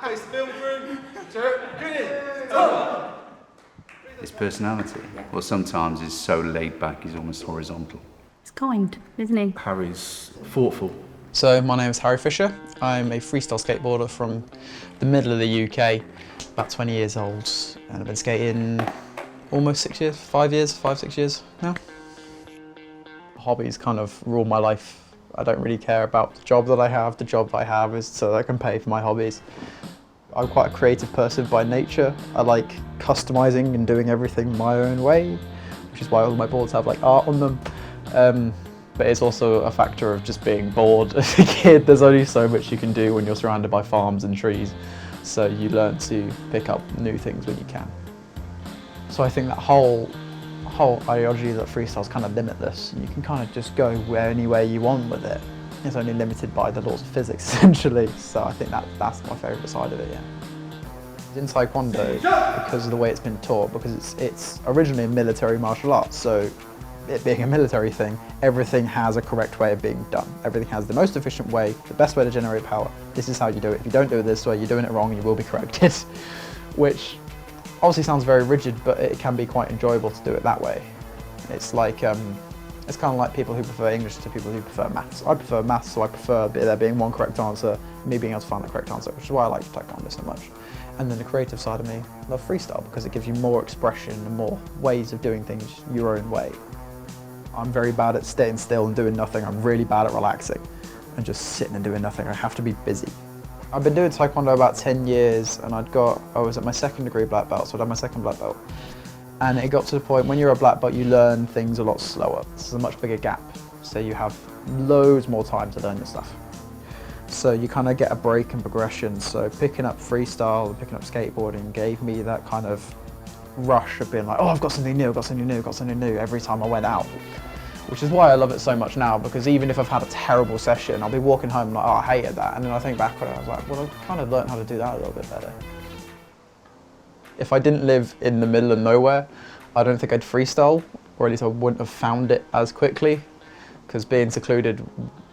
Face the film crew. His personality, well, sometimes he's so laid back, he's almost horizontal. He's kind, isn't he? Harry's thoughtful. So my name is Harry Fisher. I'm a freestyle skateboarder from the middle of the UK, about 20 years old, and I've been skating almost 6 years, 5, 6 years now. Hobbies kind of rule my life. I don't really care about the job that I have. The job I have is so that I can pay for my hobbies. I'm quite a creative person by nature. I like customizing and doing everything my own way, which is why all my boards have like art on them. But it's also a factor of just being bored as a kid. There's only so much you can do when you're surrounded by farms and trees. So you learn to pick up new things when you can. So I think that whole ideology that freestyle is kind of limitless. You can kind of just go anywhere you want with it. It's only limited by the laws of physics, essentially. So I think that's my favourite side of it, yeah. In Taekwondo, because of the way it's been taught, because it's originally a military martial arts, so it being a military thing, everything has a correct way of being done. Everything has the most efficient way, the best way to generate power. This is how you do it. If you don't do it this way, you're doing it wrong and you will be corrected. Which obviously sounds very rigid, but it can be quite enjoyable to do it that way. It's like, it's kind of like people who prefer English to people who prefer maths. I prefer maths, so I prefer there being one correct answer, me being able to find the correct answer, which is why I like Taekwondo so much. And then the creative side of me, I love freestyle because it gives you more expression and more ways of doing things your own way. I'm very bad at staying still and doing nothing. I'm really bad at relaxing and just sitting and doing nothing. I have to be busy. I've been doing Taekwondo about 10 years and I was at my second degree black belt, so I'd had my second black belt. And it got to the point when you're a black belt, you learn things a lot slower. This is a much bigger gap, so you have loads more time to learn your stuff. So you kind of get a break and progression. So picking up freestyle and picking up skateboarding gave me that kind of rush of being like, oh, I've got something new, I've got something new, I've got something new every time I went out. Which is why I love it so much now, because even if I've had a terrible session, I'll be walking home like, oh, I hated that. And then I think back on it, I was like, well, I kind of learned how to do that a little bit better. If I didn't live in the middle of nowhere, I don't think I'd freestyle, or at least I wouldn't have found it as quickly, because being secluded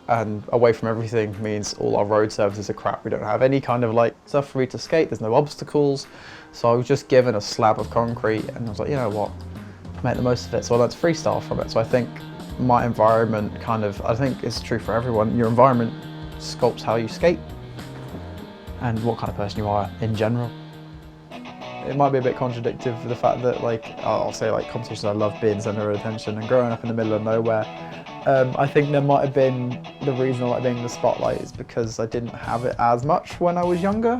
and away from everything means all our road services are crap. We don't have any kind of like stuff for me to skate, there's no obstacles. So I was just given a slab of concrete and I was like, you know what, make the most of it. So I learned to freestyle from it. So I think my environment I think it's true for everyone, your environment sculpts how you skate and what kind of person you are in general. It might be a bit contradictory for the fact that, like, I'll say like competitions, I love being centre of attention, and growing up in the middle of nowhere, I think there might have been the reason I like being in the spotlight is because I didn't have it as much when I was younger.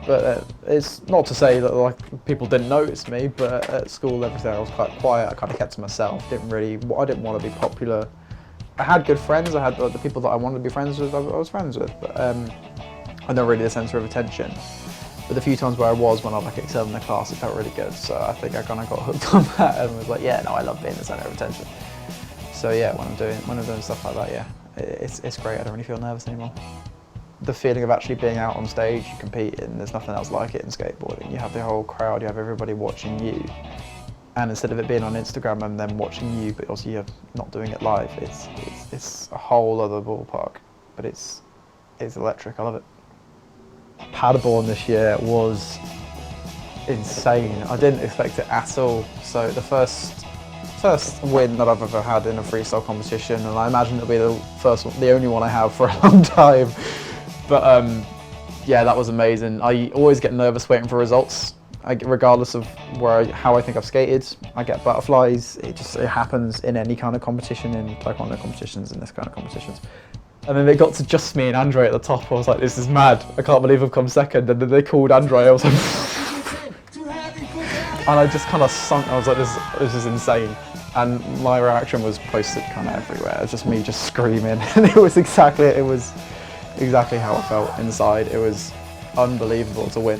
But it's not to say that like people didn't notice me, but at school everything I was quite quiet. I kind of kept to myself. I didn't want to be popular. I had good friends. I had the people that I wanted to be friends with. I was friends with, but I'm not really the centre of attention. But the few times where I was, when I like excelled in the class, it felt really good. So I think I kind of got hooked on that and was like, yeah, no, I love being the centre of attention. So yeah, when I'm doing stuff like that, yeah, it's great. I don't really feel nervous anymore. The feeling of actually being out on stage, you compete, and there's nothing else like it in skateboarding. You have the whole crowd, you have everybody watching you. And instead of it being on Instagram and them watching you, but also you're not doing it live, it's a whole other ballpark. But it's electric, I love it. Paderborn this year was insane. I didn't expect it at all. So the first win that I've ever had in a freestyle competition, and I imagine it'll be the only one I have for a long time. But yeah, that was amazing. I always get nervous waiting for results. Regardless of how I think I've skated, I get butterflies. It happens in any kind of competition, in Taekwondo competitions, in this kind of competitions. And then they got to just me and Andre at the top. I was like, this is mad. I can't believe I've come second. And then they called Andre. I was like, and I just kind of sunk. I was like, this is insane. And my reaction was posted kind of everywhere. It was just me just screaming. And it was exactly how I felt inside. It was unbelievable to win.